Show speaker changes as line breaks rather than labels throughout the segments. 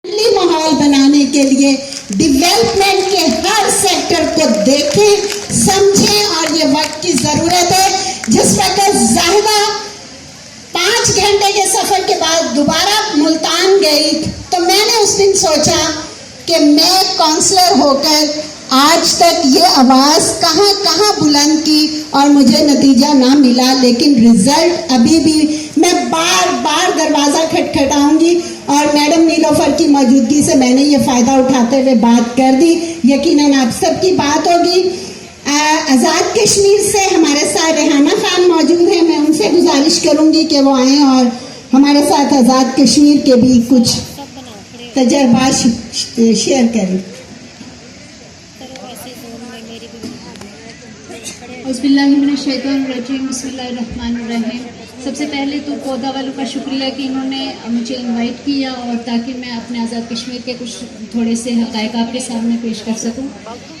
माहौल बनाने के लिए डेवलपमेंट के हर सेक्टर को देखें, समझें और ये वक्त की जरूरत है। जिस वक्त जाहिदा 5 घंटे के सफर के बाद दोबारा मुल्तान गई तो मैंने उस दिन सोचा कि मैं काउंसलर होकर आज तक ये आवाज़ कहाँ कहाँ बुलंद की और मुझे नतीजा ना मिला, लेकिन रिजल्ट अभी भी मैं बार बार दरवाज़ा खटखटाऊंगी और मैडम नीलोफर की मौजूदगी से मैंने ये फ़ायदा उठाते हुए बात कर दी। यकीनन आप सबकी बात होगी। आज़ाद कश्मीर से हमारे साथ रेहाना खान मौजूद हैं, मैं उनसे गुजारिश करूंगी कि वो आएँ और हमारे साथ आज़ाद कश्मीर के भी कुछ तजर्बा शेयर करें।
बिस्मिल्लाहिर्रहमानिर्रहीम। सबसे पहले तो पौधा वालों का शुक्रिया कि इन्होंने मुझे इनवाइट किया और ताकि मैं अपने आज़ाद कश्मीर के कुछ थोड़े से हक़ाइक़ आपके सामने पेश कर सकूं।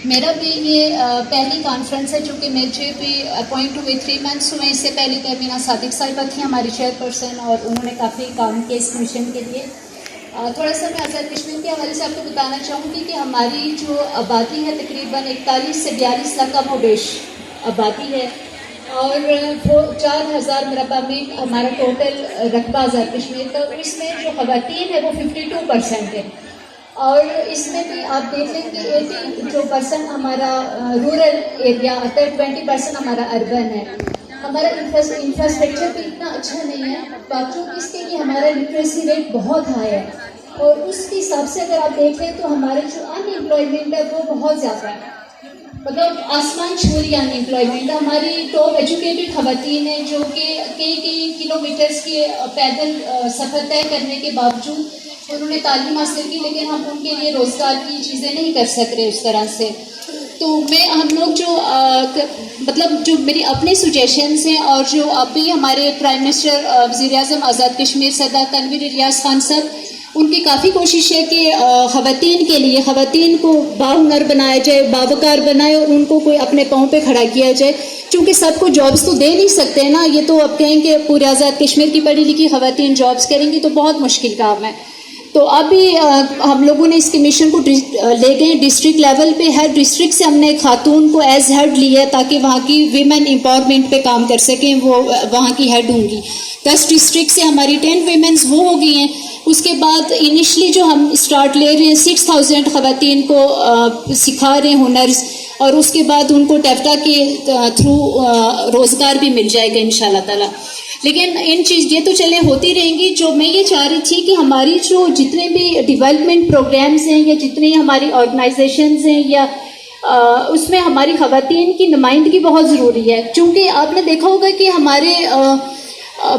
मेरा भी ये पहली कॉन्फ्रेंस है, चूँकि मुझे भी अपॉइंट हुए 3 मंथ्स हुए। इससे पहले तहमीना सादिक साहिबा थी हमारी चेयरपर्सन और उन्होंने काफ़ी काम किया इस मिशन के लिए। थोड़ा सा मैं आज़ाद कश्मीर के हवाले से आपको बताना चाहूँगी कि हमारी जो आबादी है तकरीबन 41 से 42 लाख का मोबेश आबादी है और 4000 मरबा में हमारा टोटल रकबा आज़ाद कश्मीर का। इसमें जो ख़वातीन है वो 52% है और इसमें भी आप देख लें कि 82% हमारा रूरल एरिया आता है, 20% हमारा अर्बन है। हमारा इंफ्रास्ट्रक्चर भी इतना अच्छा नहीं है, बावजूद इसके कि हमारा लिटरेसी रेट बहुत हाई है और उसके हिसाब से अगर आप देख लें तो हमारे जो अनएम्प्लॉयमेंट है वो बहुत ज़्यादा है, मतलब आसमान छूरी अनएम्प्लॉयमेंट। हमारी टॉप एजुकेटेड ख़वातीन हैं जो कि कई किलोमीटर्स के पैदल सफ़र तय करने के बावजूद उन्होंने तालीम हासिल की, लेकिन हम उनके लिए रोज़गार की चीज़ें नहीं कर सक रहे उस तरह से। तो हम लोग जो मतलब जो मेरी अपने सजेशंस हैं और जो अभी हमारे प्राइम मिनिस्टर वज़ीर-ए-आज़म आज़ाद कश्मीर सरदार तनवीर इलियास खान साहब, उनकी काफ़ी कोशिश है कि ख़वातीन के लिए ख़वातीन को बाहुनर बनाया जाए, बावकार बनाए और उनको कोई अपने पाँव पे खड़ा किया जाए। चूँकि सबको जॉब्स तो दे नहीं सकते ना, ये तो अब कहें कि पूरे आज़ाद कश्मीर की पढ़ी लिखी ख़वातीन जॉब्स करेंगी तो बहुत मुश्किल काम है। तो अभी हम लोगों ने इसके मिशन को ले गए डिस्ट्रिक्ट लेवल पे। हर डिस्ट्रिक्ट से हमने खातून को एज हेड लिया ताकि वहाँ की वीमेन एम्पावरमेंट पे काम कर सकें, वो वहाँ की हेड होंगी। 10 डिस्ट्रिक्ट से हमारी 10 वीमेंस वो हो गई हैं। उसके बाद इनिशली जो हम स्टार्ट ले रहे हैं 6000 ख़वातीन को सिखा रहे हैं हुनर्स और उसके बाद उनको टेफ्टा के थ्रू रोज़गार भी मिल जाएगा इंशाल्लाह ताला। लेकिन इन चीज़ ये तो चले होती रहेंगी। जो मैं ये चाह रही थी कि हमारी जो जितने भी डेवलपमेंट प्रोग्राम्स हैं या जितनी हमारी ऑर्गेनाइजेशंस हैं या उसमें हमारी ख़वातीन की नुमाइंदगी बहुत ज़रूरी है। चूँकि आपने देखा होगा कि हमारे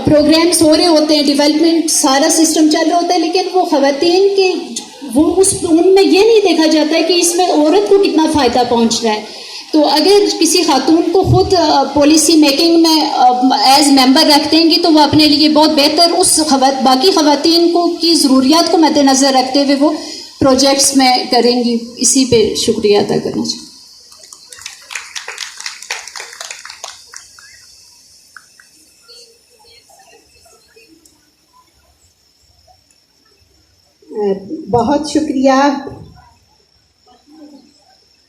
प्रोग्राम्स हो रहे होते हैं, डेवलपमेंट सारा सिस्टम चल रहा होता है, लेकिन वो ख़वातीन के उनमें ये नहीं देखा जाता है कि इसमें औरत को कितना फ़ायदा पहुँच रहा है। तो अगर किसी खातून को खुद पॉलिसी मेकिंग में एज मेंबर रख देंगी तो वो अपने लिए बहुत बेहतर उस बाकी ख़वातीन को की ज़रूरियात को मद्देनज़र रखते हुए वो प्रोजेक्ट्स में करेंगी। इसी पे शुक्रिया अदा करना चाहिए।
बहुत शुक्रिया।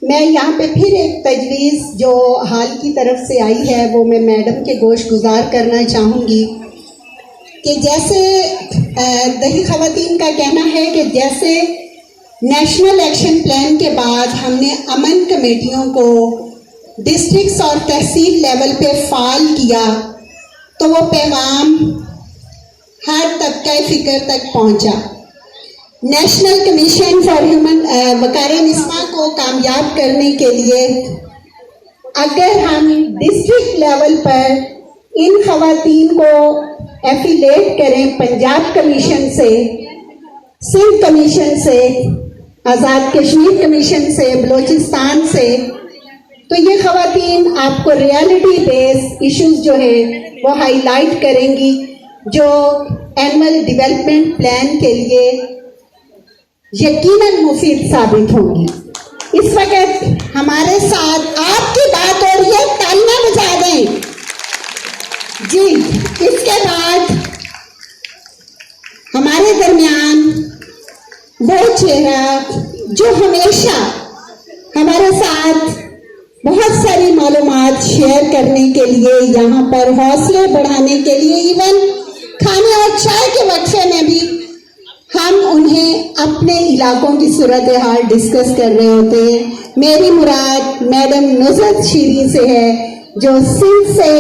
मैं यहाँ पे फिर एक तजवीज़ जो हाल की तरफ से आई है वो मैं मैडम के गोश गुजार करना चाहूँगी कि जैसे दही ख़वातीन का कहना है कि जैसे नेशनल एक्शन प्लान के बाद हमने अमन कमेटियों को डिस्ट्रिक्ट्स और तहसील लेवल पे फ़ाल किया तो वो पैगाम हर तबका फ़िक्र तक पहुँचा। नेशनल कमीशन फॉर ह्यूमन वकार निस्मा को कामयाब करने के लिए अगर हम डिस्ट्रिक्ट लेवल पर इन ख़वातीन को एफिलेट करें पंजाब कमीशन से, सिंध कमीशन से, आज़ाद कश्मीर कमीशन से, बलोचिस्तान से, तो ये ख़वातीन आपको रियलिटी बेस्ड इश्यूज जो हैं वो हाईलाइट करेंगी जो एनुअल डेवलपमेंट प्लान के लिए यकीनन मुफीद साबित होंगी। इस वक्त हमारे साथ आपकी बात हो रही है, तालियां बजा दें जी। इसके बाद हमारे दरमियान वो चेहरा जो हमेशा हमारे साथ बहुत सारी मालूमात शेयर करने के लिए, यहाँ पर हौसले बढ़ाने के लिए, इवन खाने और चाय के वक्फे में भी हम उन्हें अपने इलाकों की सूरत हाल डिस्कस कर रहे होते हैं। मेरी मुराद मैडम नुसरत शीरी से है, जो सिंध से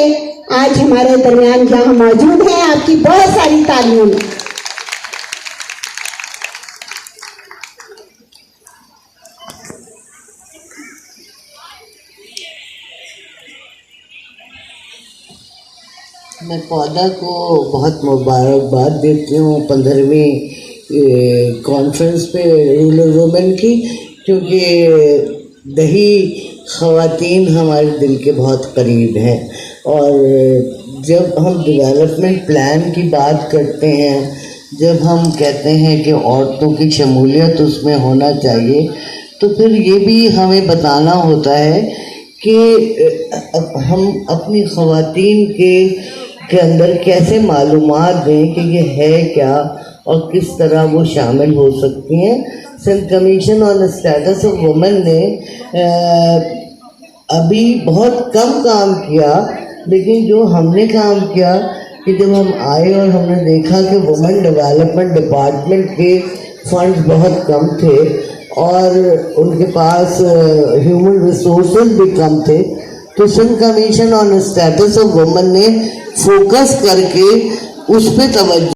आज हमारे दरमियान यहाँ मौजूद है। आपकी बहुत सारी तालियों में
मैं पौधा को बहुत मुबारकबाद देती हूँ 15वीं कॉन्फ्रेंस पे रूरल वुमेन की, क्योंकि दही ख़वातीन हमारे दिल के बहुत करीब हैं। और जब हम डेवलपमेंट प्लान की बात करते हैं, जब हम कहते हैं कि औरतों की शमूलियत उसमें होना चाहिए, तो फिर ये भी हमें बताना होता है कि हम अपनी ख़वातीन के अंदर कैसे मालूमात दें कि ये है क्या और किस तरह वो शामिल हो सकती हैं। Sindh commission on status of women ने अभी बहुत कम काम किया, लेकिन जो हमने काम किया कि जब हम आए और हमने देखा कि वुमेन डेवलपमेंट डिपार्टमेंट के फंड्स बहुत कम थे और उनके पास ह्यूमन रिसोर्सेज भी कम थे, तो Sindh commission on status of women ने फोकस करके उस पर तवज्जो